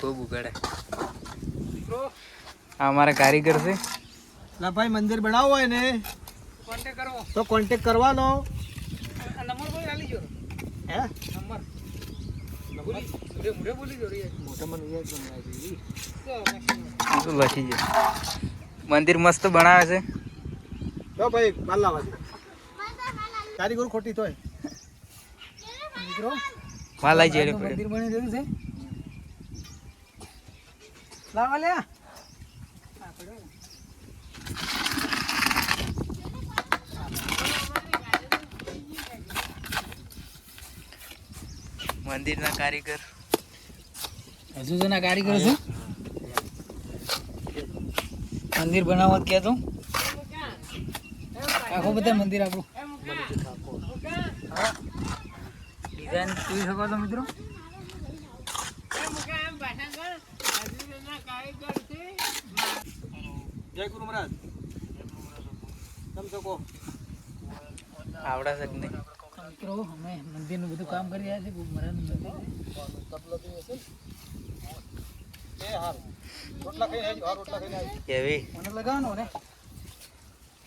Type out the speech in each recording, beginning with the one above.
ખૂબ ઉગાડે हमारा कारीगर से ना भाई मंदिर बनाओ है ने कांटेक्ट करो तो कांटेक्ट करवा लो नंबर कोई डाली जो है नंबर बोली मुझे मुझे बोली जो रही है मोटा मन ये बनाया जी तो लखी जे मंदिर मस्त बनावे છે तो भाई माल लावा दे कारीगर खोटी तो है મિત્રો માલ લઈ જઈને મંદિર બની રહ્યું છે લાવા લે મંદિરના કારીગર હજુ જના કારીગર છે મંદિર બનાવવા કે તો આખો બધા મંદિર આપણું ડિઝાઇન જોઈ શકો છો મિત્રો जय गुरु महाराज तुम सको આવડા છે નહીં મિત્રો અમે મંદિરનું બધું કામ કરી રહ્યા છે મહારાજનું મંદિર तबला भी है ए हार रोटला खाई आई और रोटला खाई आई કેવી મને લગાવવાનો ને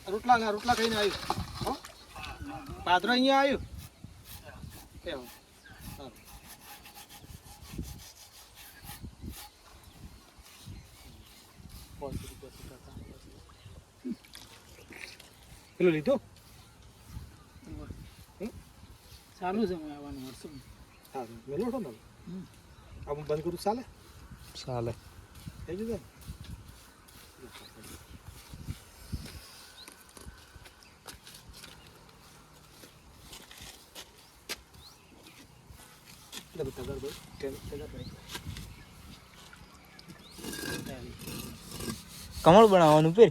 રોટલા ખાઈને આવ્યું હો પાદરો અહીંયા આવ્યું કેમ સારું પેલો લીધો ચાલુ છે આવવાનું વર્ષો સારું મેલો છો ને अब बंद करूँ चाले ચાલે થઈ જશે तगर भाई तगर भाई કમળ બનાવવાનું પે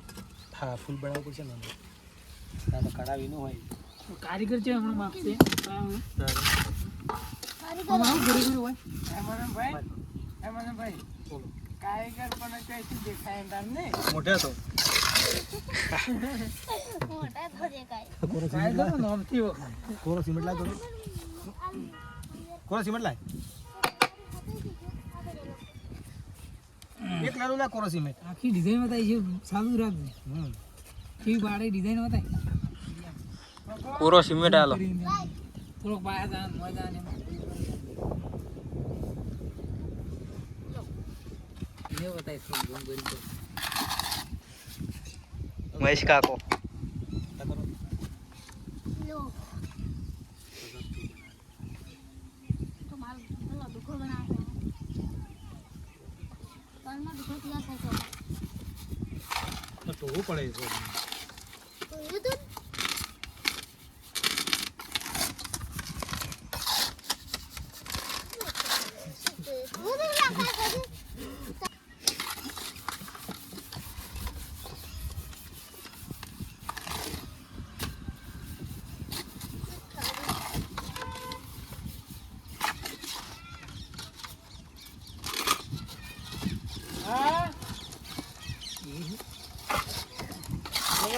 हाँ फूल बनावવું પડશે ને ના તો કડાવી ન હોય કારીગર છે હમણાં માપશે કારીગર હોય ભાઈ બોલો કારીગર પણ કઈથી દેખાય તમને મોઢે તો મોટા તો દેખાય કારીગર નું નામ થયો કોરો સિમેન્ટ લાય તો કોરો સિમેન્ટ લાય એક લાડુ લા કોરો સિમેન્ટ આખી ડિઝાઇન બતાવી છે સારું રાખજો કેવી બાળે ડિઝાઇન બતાવી પૂરો સિમેન્ટ આલો થોડોક પાયા દાન મજા ને ને બતાવી થોડું ગમ કરી મહેશ કાકો લો તો માલ પેલો દુખો બનાવે કાલમાં દુખો ક્યાં થાય છે તો હું પડે છે તો એ તો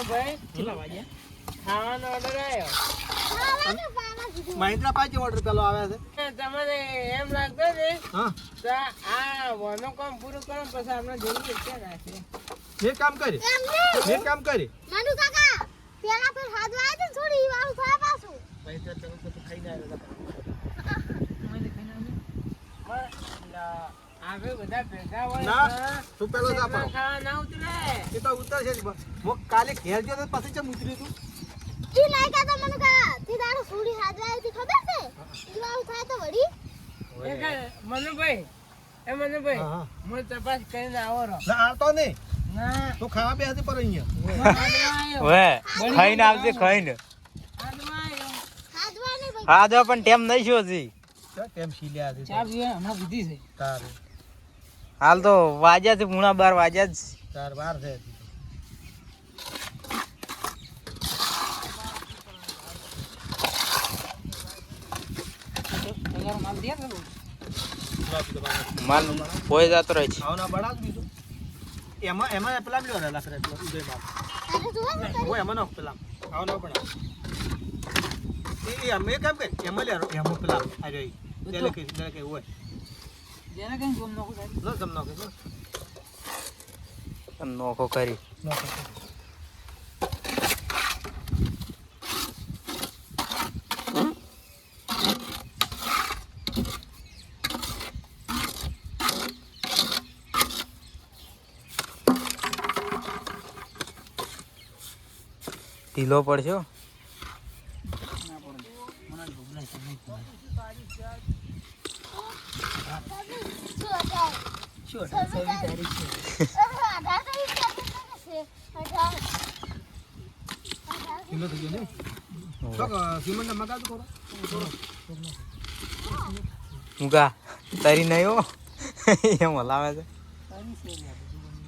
ભાઈ કેટલા વાગ્યા ખાવાનો ઓર્ડર આવ્યો ખાવાનું પાણા કીધું મહિન્દ્રા પાસે ઓર્ડર પેલો આવે છે તમારે એમ લાગતો ને હા તો આ વાનો કામ પૂરું કરો પછી આપણે જોઈએ ક્યાં રાખીએ મેં કામ કરી મેં કામ કરી માનુ કાકા પેલા પર હાથ વાય તો થોડી વાળું થાય પાછું ભાઈ તો તમે તો ખાઈને આવ્યો આગળ બધા ભેગા હોય ના તું પેલો જા પડો ખાવા ના ઉતરે એ તો ઉતરશે જ મો કાલે ઘેર ગયો તો પછી ચમ ઉતરી તું ઈ લાયકા તો મને કાકા તી દાડો થોડી હાથ વાય તો ખબર છે ઈ વાળું થાય તો વળી મનુભાઈ મનુભાઈ હા હું તપાસ કરીને આવો રહો ના આવતો નહીં ના તું ખાવા બે હતી પર અહીંયા વે ખાઈને આવજે ખાઈને હાથ વાય નહીં હા જો પણ ટેમ નહીં છો જી કેમ શીલ્યા હતી ચા પીવા હમણાં પીધી છે તારે હાલ તો વાજ્યા છે પૂણા 12 વાજ્યા જ તાર વાર છે માલ દે માલ પોઈ જતો રહે છે આવના બળા બીજું એમાં પેલા લ્યો રહેલા કરે એટલે ઉદય બાપ અરે જોવા ને ઓય એમાં નો પેલા આવના પણ એ અમે કેમ કે એમાં લે એમાં પેલા આ જોઈ તેલે કે ઓય જેને કઈ જોમ નોખું થાય ન જમ નાખે છે નોખો કરી નાખે ઢીલો પડશે હો. ના પડે મને ઢોબલા છે નહીં પડે. શું હતા? શું 28 તારીખ છે 18 કિલો થઈ ગયો ને તો સિમન્ટ ના મગાજ કરો મુકા તારી નહીં હો એમ હલાવે છે તારી છે લે બધું બની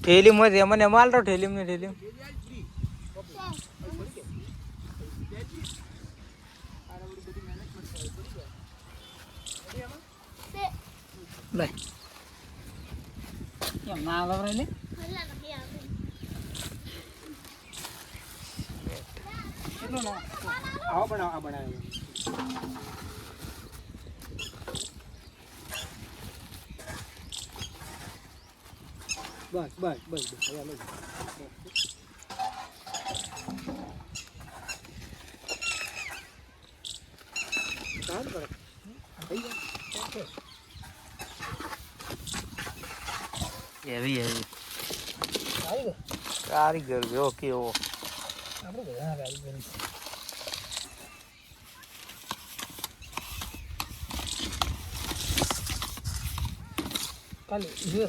ઠેલી માં મને માલ તો ઠેલી ને ઠેલી લે કેમ ના આવડે લે કેટલો ના આવો બનાવ આ બનાવ્યો બસ બસ બસ બસ હવે લો ચાલ કરો થઈ ગયા એવી એવી આવી ગયો કારીગર જો કેવો આપણે બધા કારીગર કાલે જો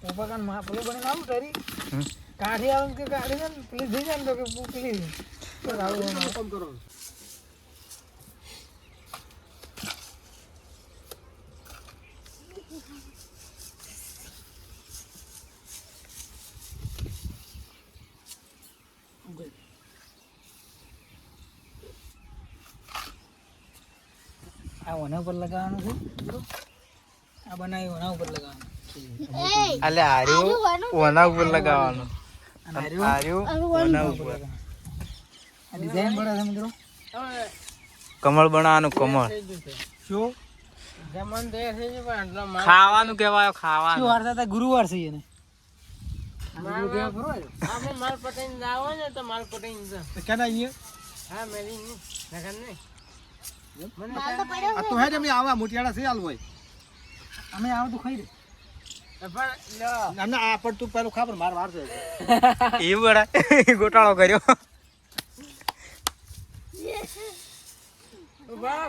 ઉપાકાન માં પેલો બને આવું તારી કાઢી આવે કે કાઢી ને પેલી થઈ જાય ને તો કે પેલી તો આવું કામ કરો આ ઓના ઉપર લગાવવાનું છે આ બનાવ્યું ઓના ઉપર લગાવવાનું અલે આર્યો ઓના ઉપર લગાવવાનું અને આર્યો ઓના ઉપર આ ડિઝાઇન બડા છે મિત્રો કમળ બનાવવાનું કમળ શું ખાવાનું કહેવાય શું ખાવાનું વાર હતા ગુરુવાર છે એને કેના અહીંયા આ તો હે જ અમે આવા મોટિયાળા છે હાલ હોય અમે આવ તો ખાઈ રે ના આ પણ તું પેલું ખા પણ માર વાર છે એ બડા ગોટાળો કર્યો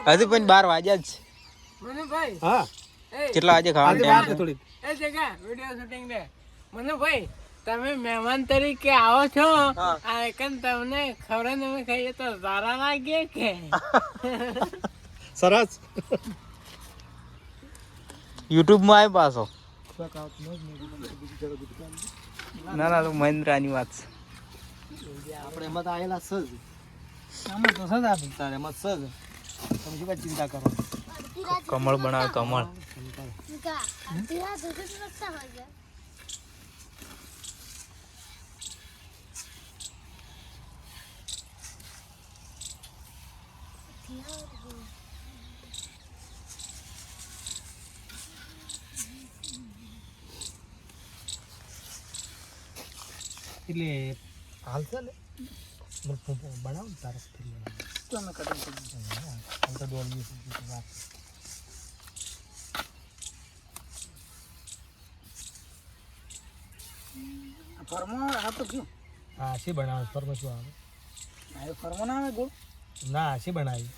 હજુ પણ 12 વાગ્યા જ હા છે કેટલા વાગે આજે વાર ખાવાનું છે થોડી તમે મહેમાન તરીકે આવો છો આ એકન તમને ખબર અમે ખાઈએ તો સારા લાગે કે સરસ યુટ્યુબ માં આવી પાછો ના ના તો મહેન્દ્રાની વાત છે આપણે એમાં તો આયેલા સજ અમે તો સદા આપી તારે એમાં સજ તમે શું કાંઈ ચિંતા કરો કમળ બનાવે કમળ એટલે હાલ છે ને બનાવ ને તારે તો અમે કટિંગ કરી હાલ તો દોડીએ વાત ફરમો આ તો શું હા શી બનાવે ફરમાં શું આવે આ ફરમો ના આવે ગોળ ના શી બનાવી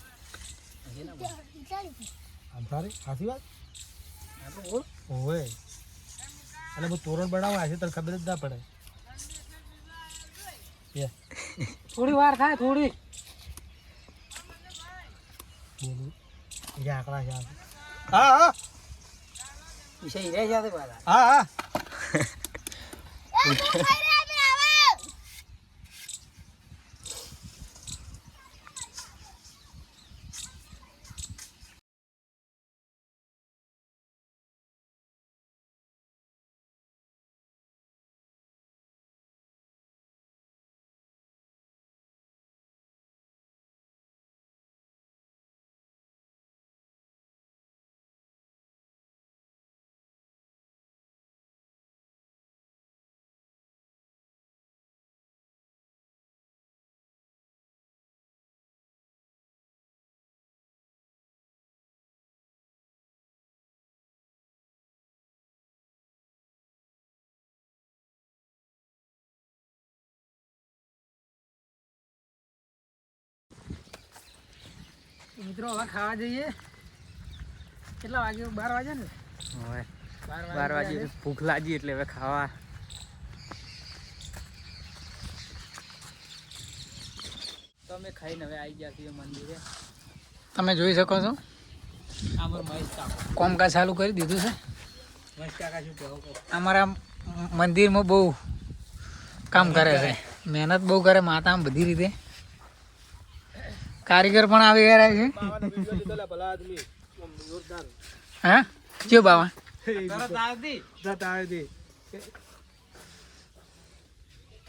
આમ તારે સાચી વાત આ તો ગોળ ઓવે અને હું તોરણ બનાવવા હશે તને ખબર જ ના પડે થોડી વાર થાય થોડી બોલું જે આંકડા છે હા હા વિષય રહે છે પાછા હા હા મિત્રો હવે ખાવા જઈએ. કેટલા વાગે? 12 વાગે ને? હવે 12 વાગે ભૂખ લાગી એટલે હવે ખાવા. તો અમે ખાઈને હવે આવી ગયા છીએ મંદિરે. તમે જોઈ શકો છો આમર મહેશ કાકો. કોમકાજ ચાલુ કરી દીધું છે. મહેશ કાકા શું કહેવો કહો? અમારા મંદિરમાં બહુ કામ કરે છે, મહેનત બહુ કરે માતા બધી રીતે. કારીગર પણ આવી ગયા છે. હા કયો બાવા?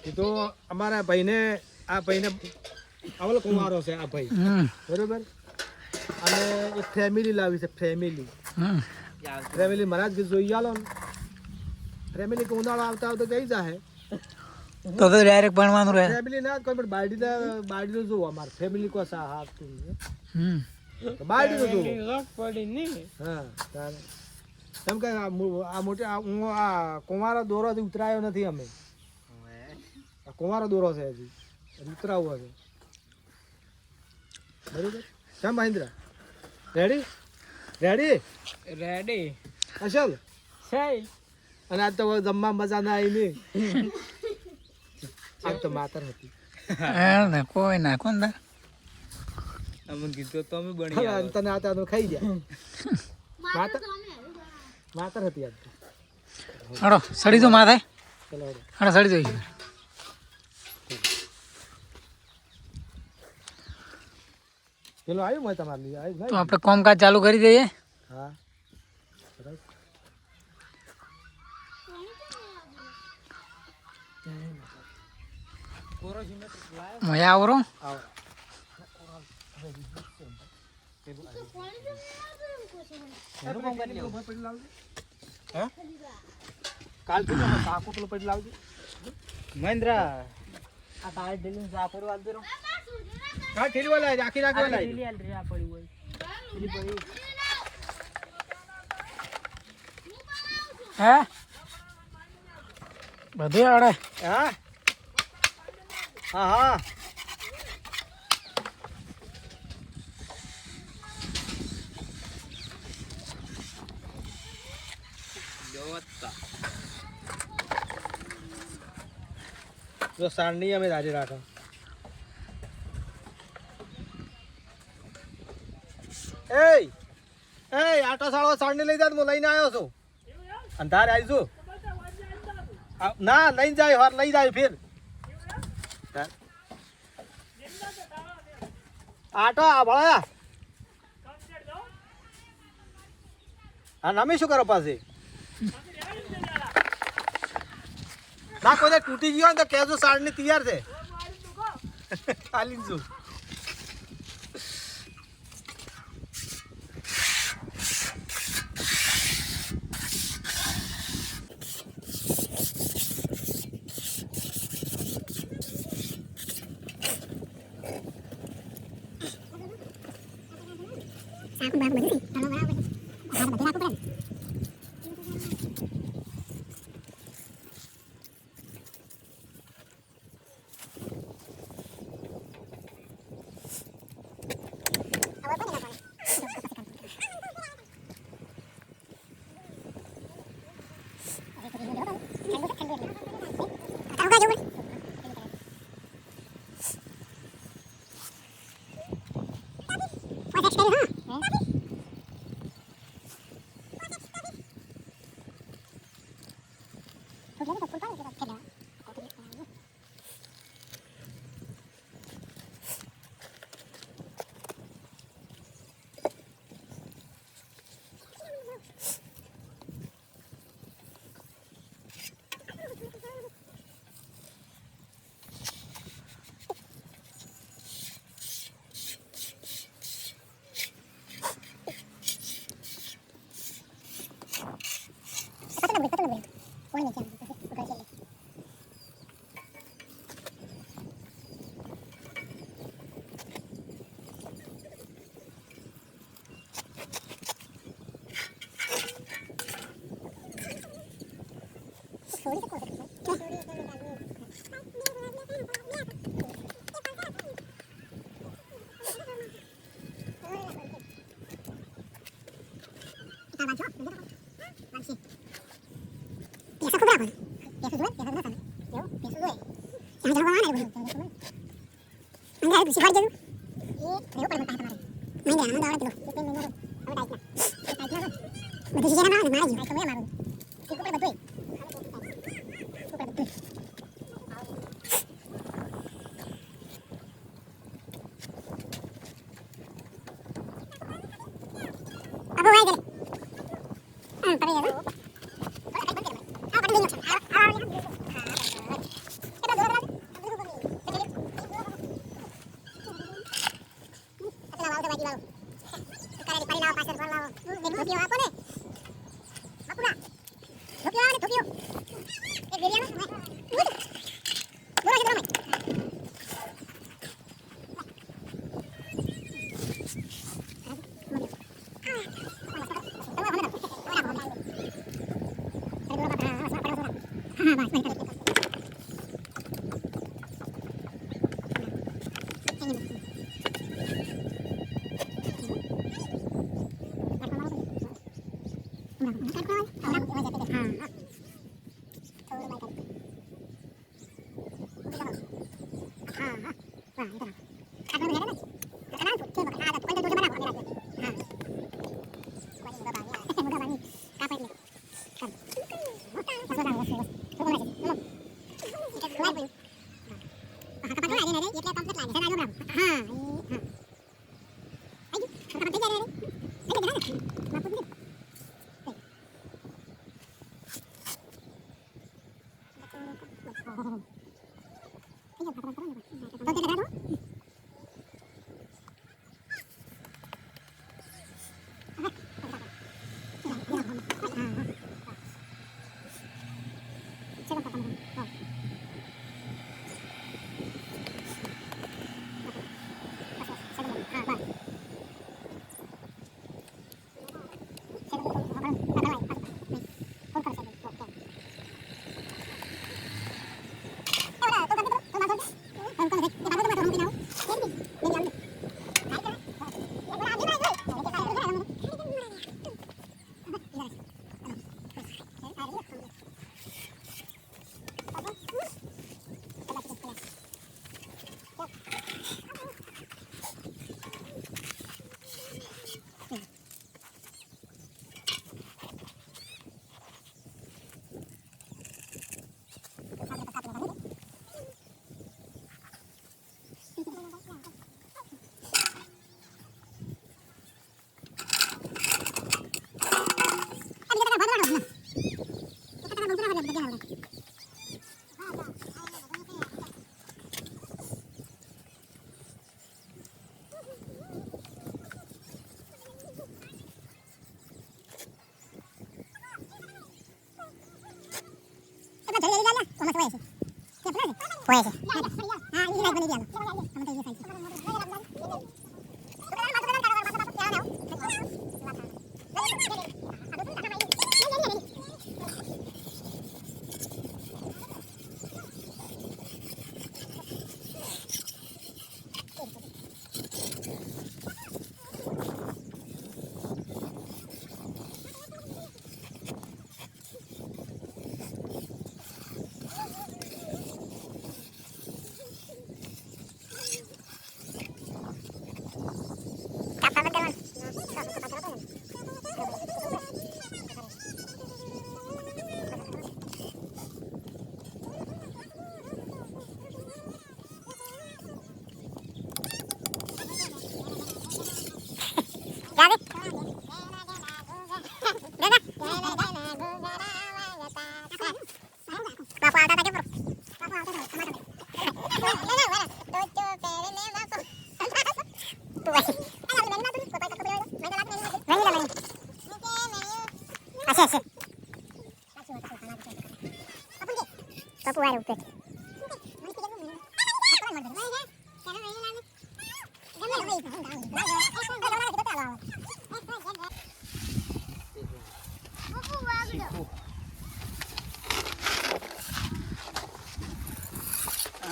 એ તો અમારા ભાઈને આ ભાઈને અવલ કુમારો છે આ ભાઈ, બરોબર. અને એક ફેમિલી લાવી છે, ફેમિલી મહારાજ કે જોઈ આલો ને. ફેમિલી કે ઉનાળો આવતા આવતા જઈ જાય તો ડાયરેક્ટ ભણવાનું રહે. ફેમિલી ના કોઈ પણ બારડી જોવો અમારે ફેમિલી કો સા હાથ બારડી જોવો. હા તારે કેમ કે આ મોટી હું આ કુંવારો દોરોથી ઉતરાયો નથી અમે. આ કુંવારો દોરો છે હજી ઉતરાવો છે, બરોબર. કેમ મહેન્દ્ર રેડી રેડી રેડી અસલ? છે. અને આજ તો જમવા મજા ના આવી નહીં. આજ તો માતર હતી. ને કોઈ ના કોણ તાર અમને કીધું તો અમે બની આવ્યા. તને આતા તો ખાઈ ગયા. માતર હતી આજ તો. હડો સડી દો માથે. ચલો હેડો. હડો સડી દો. પેલો આવ્યું મેં તમારે લઈ તો આવ્યું. આપણે કોમકાજ ચાલુ કરી દઈએ. હા સરસ. મજા આવરો. આવો. કાલથી તમે સાકુ પેલું પડી લાવજો. મહેન્દ્ર આ તારે ઢીલી સાપર વાળ દેરો. હા ઠેલી વાળા આખી રાખી વાળા. ઢીલી હાલ રે આ પડી હોય. ઢીલી પડી. હે બધે આવડે. હા હા હા. જો સાંડની અમે રાજી રાખો. એ આટો સાળો સાંડની લઈ જા, હું લઈને આવ્યો છું. અંધારે આવીશું. ના લઈને જાય વાર લઈ જાય ફિર. આટો આ ભળા. હા નમી શું કરો પાછી? ના કોઈ તૂટી ગયો ને તો કહેજો સાડની તૈયાર છે. ચાલી છું.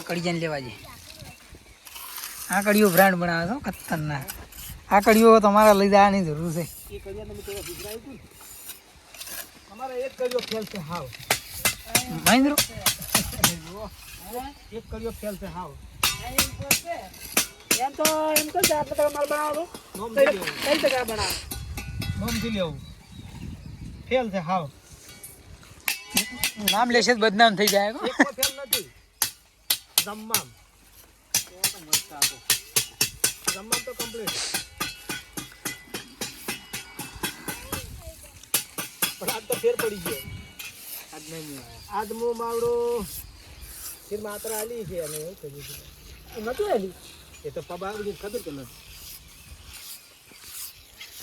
કડીજાને લેવા જઈએ. આ કડીઓ બ્રાન્ડ બનાવે છે ખતરનાક. આ કડીઓ તમારા લઈ જવાની જરૂર છે. એ કડિયા તમે તેવા ગુજરાઈ હતું અમારે એક કડિયો ખેલ છે હાવ મહેન્દ્ર એક કર્યો ફેલ છે હાવ એમ તો એમ તો ચાર ટકા માલ બનાવો નોમથી લેવું કઈ ટકા બનાવો નોમથી લેવું ફેલ છે હાવ નામ લેશે તો બદનામ થઈ જાય હો. એકમાં ફેલ નથી જમવામ જમવામ તો કમ્પ્લીટ પણ આજ તો ફેર પડી ગયો આજ હું માવડો ફેર માત્ર આલી છે અને એવું કર્યું છે નથી આલી એ તો પબા બધી ખબર કે નથી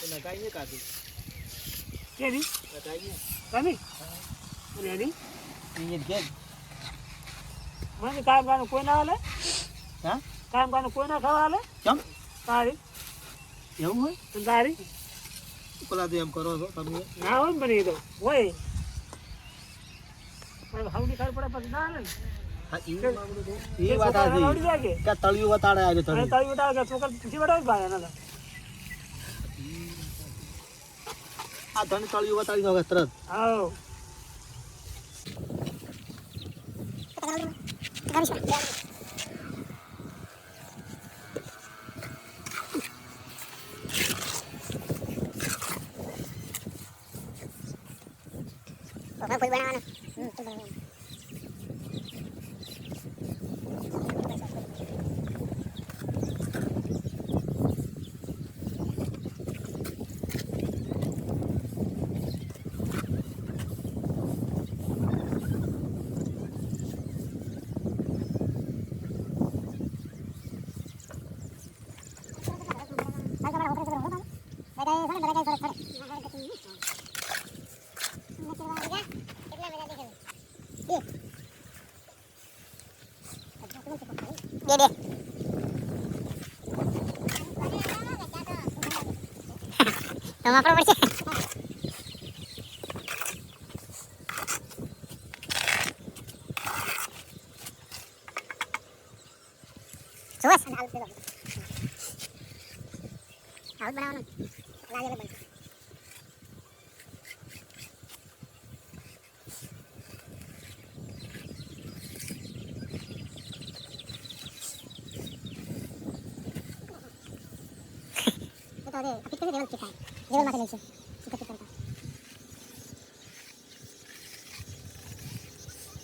એને કાંઈ નહીં કાઢી કેરી કાંઈ કમી રેડી નહીં ઘેર મને કામ કાનું કોઈ ના હાલે હા કામ કાનું કોઈ ના ખાવા હાલે કેમ તારી એવું હોય તારી પેલા તો એમ કરો છો તમે ના હોય ને બની તો હોય પણ હવડી ખાઈ પડે પછી ના હાલે ને હા એ વાત આ હવડી જાય કે કે તળિયું વતાડે આજે અને તમે તારી બતાવે કે છોકરા પૂછી બતાવે ભાઈ એના આ ધન તળિયું વતાડી દો તરત આવો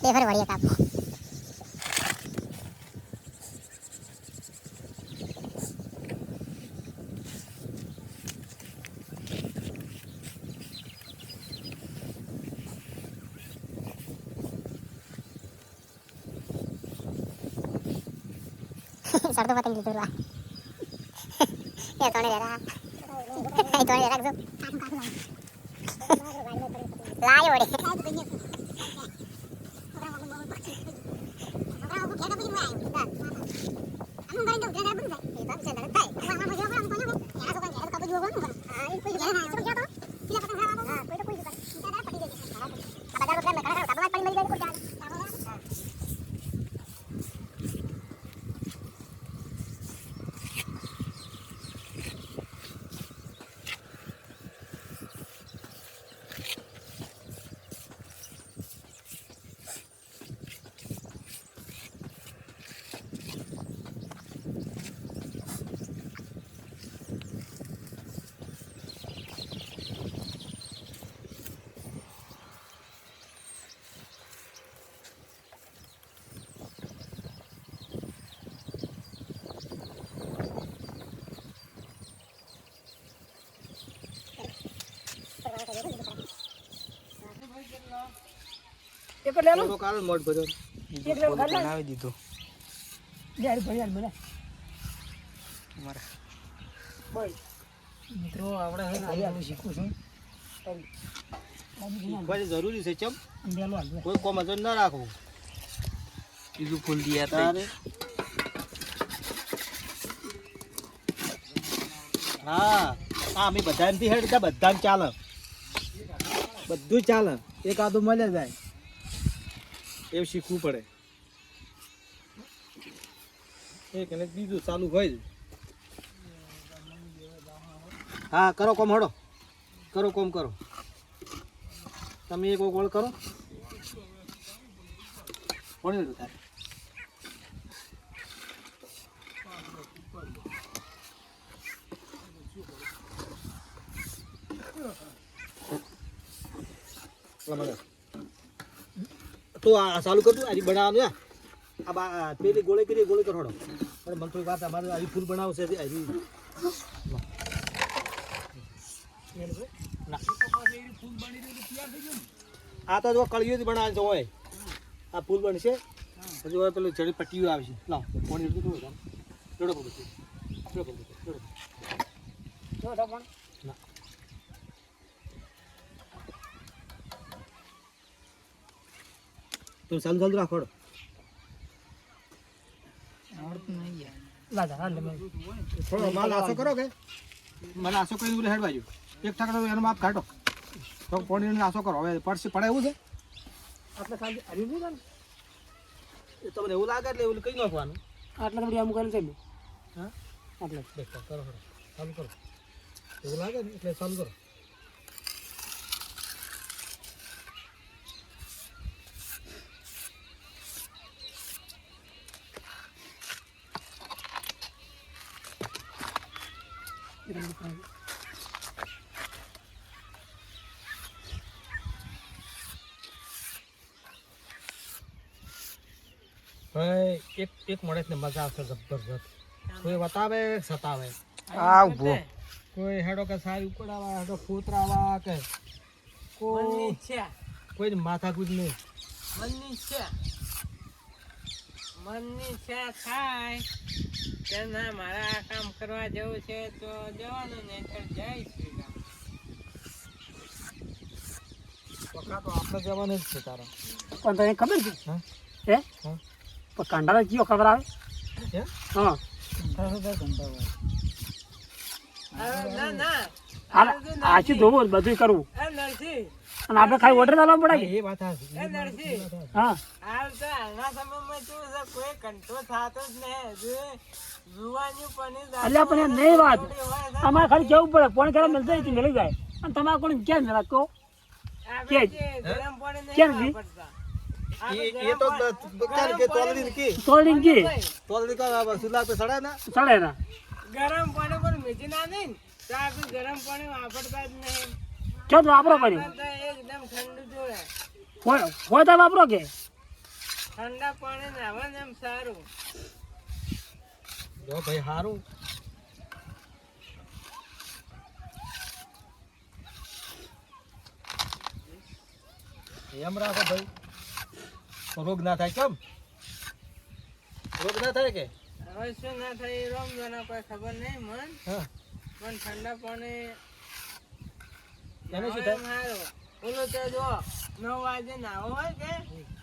ફરી વળીએ કાપ સરદો પતંગ દીધું લા એ તોણે જરા એ તોણે જરા જો લાયો રે એક લે લો થોડો કાલ મોડ ભર્યો એક લે ખાલી બનાવી દીધું યાર ભૈયા મને મારા બોલ મિત્રો આપણે હું શીખું છું શીખવાની જરૂરી છે ચમ બેલો હાલ કોઈ કોમ અજર ના રાખવું બીજું ફૂલ દિયા તારે હા હા અમે બધા એમથી હેડ બધા ચાલે બધું ચાલે એક આદું મળે જાય એવું શીખવું પડે એક અને બીજું ચાલુ હોય હા કરો કોમ હડો કરો કોમ કરો તમે એક ઓગળ કરો કોણ તારે તો આ ચાલુ કરતું આજે બનાવવાનું આ પેલી ગોળી કરી ગોળી કરોડો અરે મને થોડી વાત અમારે આવી ફૂલ બનાવશે આવી આ તો જો કળિયું જ બનાવે છે હોય આ ફૂલ બનશે પછી હવે પેલું ચડી પટ્ટીઓ આવશે લાવ કોણ એટલું જોડો પડું ના તો ચાલુ રાખો થોડો માલ આસો કરો કે મને આસો કરી બોલે હેડ બાજુ એક ઠાકડો એનો માપ કાઢો તો પોણીનો આસો કરો હવે પડશે પડે એવું છે આપણે ખાલી હરી નહીં ને એ તમને એવું લાગે એટલે એવું કઈ નાખવાનું આટલા બધી આમ કરી ચાલ્યું હા આટલા કરો ચાલુ કરો એવું લાગે ને એટલે ચાલુ કરો એક મળે ને મજા આવશે જબરજસ્ત કોઈ બતાવે સતાવે આ ઉભો કોઈ હેડો કે સારી ઉકળાવા હેડો ફોતરાવા કે મનની ઈચ્છા કોઈ માથાકૂટ નહીં મનની ઈચ્છા થાય કે ના મારે આ કામ કરવા જવું છે તો જવાનું નહીં તો જઈશું પકા તો આપણે જવાનું જ છે તારા પણ તને ખબર છે હા હે હા પણ કાંડાળા કયો ખબર આવે હે હા ના ના આછી ધોવું બધું કરવું એ નરસિંહ અને આપણે ખાલી ઓર્ડર ચાલવા પડે એ વાત હાચી એ નરસિંહ હા હાલ તો હાલના સમયમાં શું છે કોઈ કંટ્રોલ થતો જ નહીં જુવાનું પણ એટલે પણ એમ નહીં વાત અમારે ખાલી જવું પડે ફોન કરવા મળશે અહીંથી મળી જાય અને તમારે કોણ કેમ રાખો ગરમ પાણી કેમ નહીં જી? વાપરતા એ તો બચાર કે તોલડી કે તોડીને જી તોલડી કા સુલા તો સડા ના ચડે ના ગરમ પાણી પણ મીઠી ના નહીં તો આપણે ગરમ પાણી વાપરતા જ નહીં ક્યાં તો વાપરો પડ્યું વાપરતા એકદમ ઠંડુ જોડે હોય તો વાપરો કે ઠંડા પાણી નાવા ને એમ સારું જો ભાઈ હારું એમ રાખો ભાઈ તો રોગ ના થાય કેમ રોગ ના થાય કે હવે શું ના થાય રોમ જોના કોઈ ખબર નહીં મન હા પણ ઠંડા પાણી એને શું નાવા એમ થાય સારું ઓલું તો જો 9 વાગે નાવો હોય કે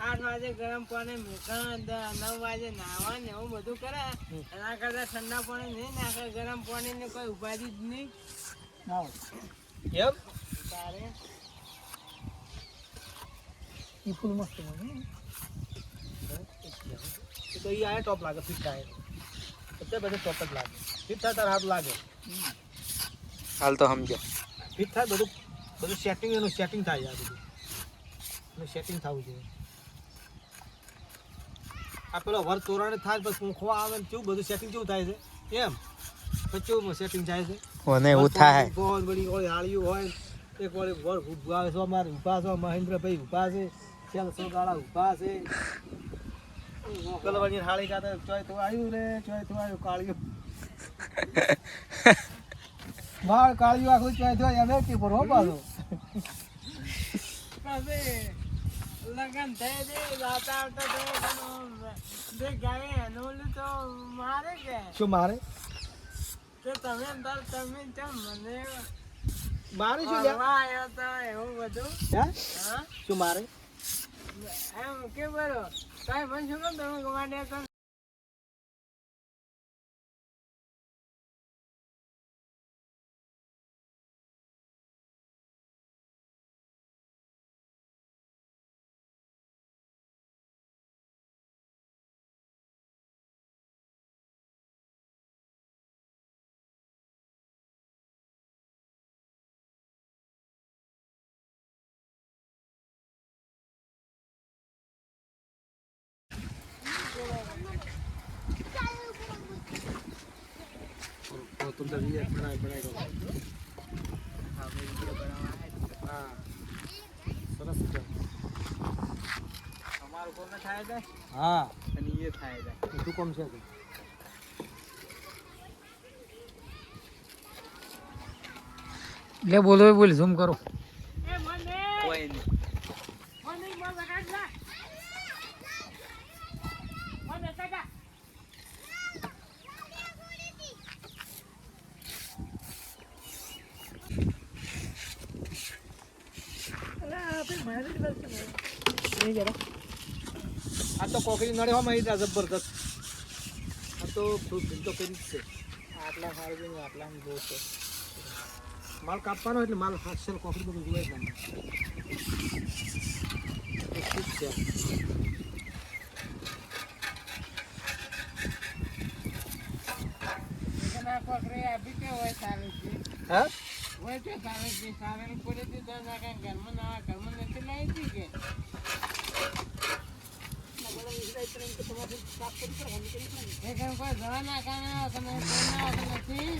8 વાગે ગરમ પાણી મૂકા 9 વાગે નાવા ને એવું બધું કરે એના કરતા ઠંડા પાણી નહીં નાખે ગરમ પાણી ને કોઈ ઉપાધિ જ નહીં કેમ તારે એ ફૂલ મસ્ત હોય તો એ આ ટોપ લાગે ફિટ થાય એટલે બધું ટોપ જ લાગે ફિટ થાય તાર હાથ લાગે હાલ તો સમજો ફિટ થાય બધું બધું સેટિંગ એનું સેટિંગ થાય આ બધું એનું સેટિંગ થવું જોઈએ આ પેલો વર તોરણ થાય પછી મૂંખવા આવે ને કેવું બધું સેટિંગ કેવું થાય છે એમ પછી કેવું સેટિંગ થાય છે ઓને એવું થાય બોલ બધી ઓળી હાળિયું હોય એક ઓળી વર ઉભા છો અમારે ઉભા છો મહેન્દ્રભાઈ ઉભા છે ચાલસો ગાળા ઉભા છે કલવાની હાળી કાતે ચોય તો આવ્યું રે ચોય તો આવ્યું કાળિયું માર કાળિયું આખું ચોય તો એમ કે પર હો પાછો પછી લગન થઈ દે જાતા આવતા તો જે ગાવે એનું ઓલું તો મારે કે શું મારે તો તમે કેમ મને મારે શું ફરવા આવ્યો તો એવું બધું હે હા શું મારે એમ કે બરો કઈ પણ શું કેમ તમે ગમાડ્યા તો तुम तो ये बनाए हाँ सरस બાળકોને થાય જાય હા અને એ થાય જાય શું કામ છે લે બોલો બોલ ઝૂમ કરો કોઈ નહીં આ તો કોકરી નડે હો મારી જબરદસ્ત આ તો ફૂલ તો કરી જ છે આટલા સારું છે આટલા જોશે માલ કાપવાનો એટલે માલ હાસ્યલ કોકરી બધું જોવાય જ ઠીક છે કોકરી આપી કે હોય સારું છે હા હોય છે સારું છે સારું પડે છે તો ના કાંઈ ઘરમાં નથી લાવી હતી કે કોઈ જવા ના કારણે તમે નથી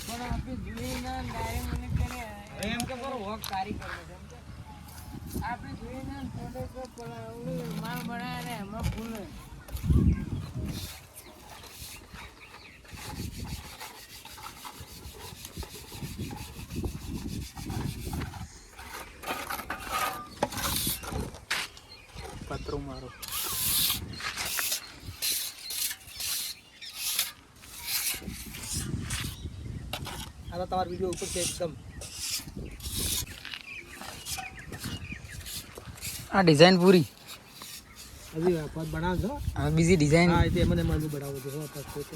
પણ આપણી જોઈ ના ડાયરેક્ટ મને કરે એમ કે બરો વોક સારી કરે છે આપણે જોઈ ના થોડે માલ બનાવે ને એમાં ફૂલ પત્રો મારો આ તો તમારો વિડીયો ઉપર છે એકદમ આ ડિઝાઇન પૂરી હજી પદ બનાવજો હવે બીજી ડિઝાઇન હા એટલે મને મારું બનાવો છો હો પદ ફોટો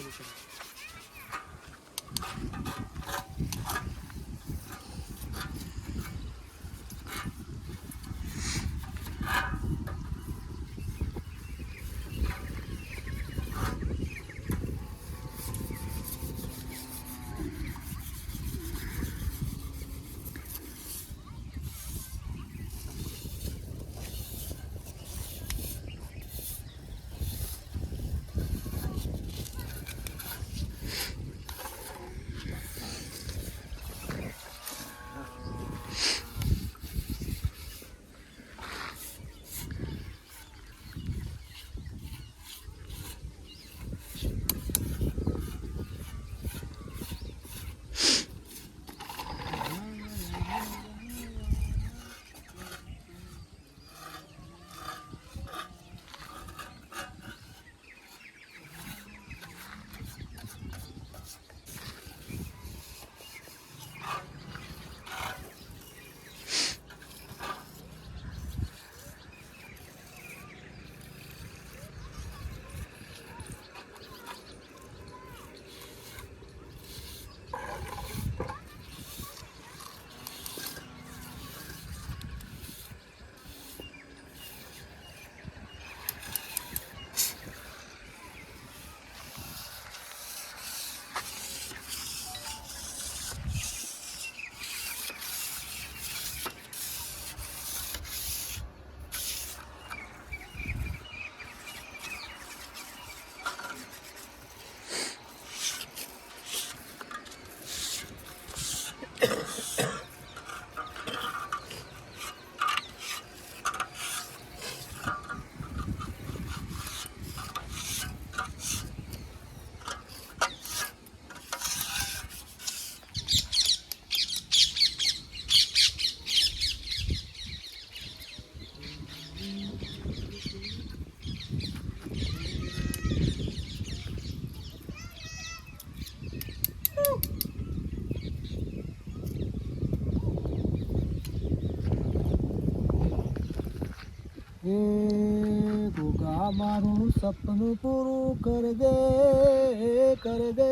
ગોગા મારું સપનું પૂરું કર દે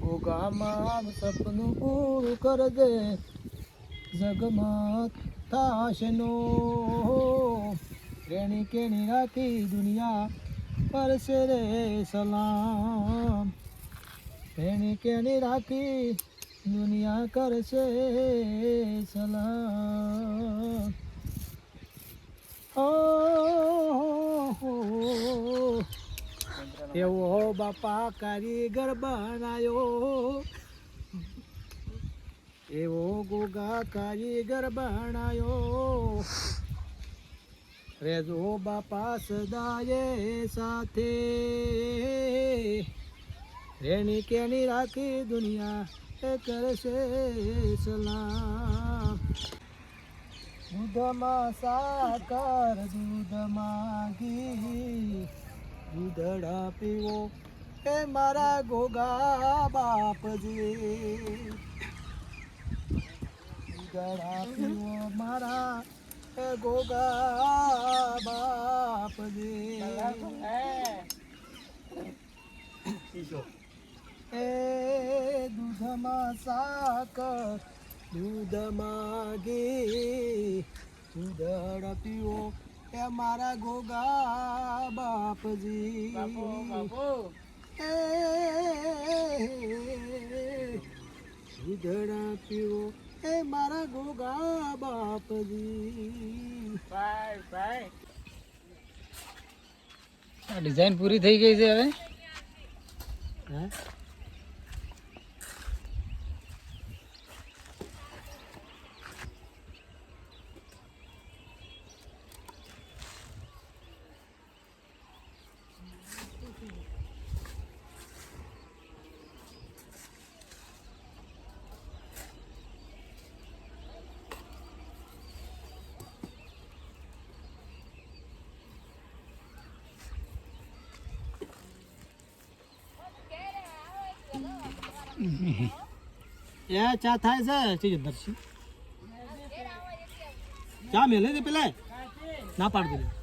ગોગા મારું સપનું પૂરું કર દે જગમાં થાશે નો રેણી કેણી રાખી દુનિયા પરસે રે સલામ રેણી કેણી રાખી દુનિયા કરશે સલામ એવો બાપા કારીગર બનાયો એવો ગોગા કારીગર બનાયો રેજો બાપા સદાયે સાથે રેણી કેણી રાખી દુનિયા એ કરશે સલામ દૂધમાં સાકર દૂધમાં ઘી દૂધડા પીવો એ મારા ગોગા બાપજી દૂધડા પીવો મારા એ ગોગા બાપજી એ દૂધમાં સાકર દૂધમાં ઘી દૂધડા પીવો એ મારા ગોગા બાપજી એ દૂધડા પીવો એ મારા ગોગા બાપજી આ ડિઝાઇન પૂરી થઈ ગઈ છે હવે હે ચા થાય છે ચા મેલે પેલા ના પાડી દે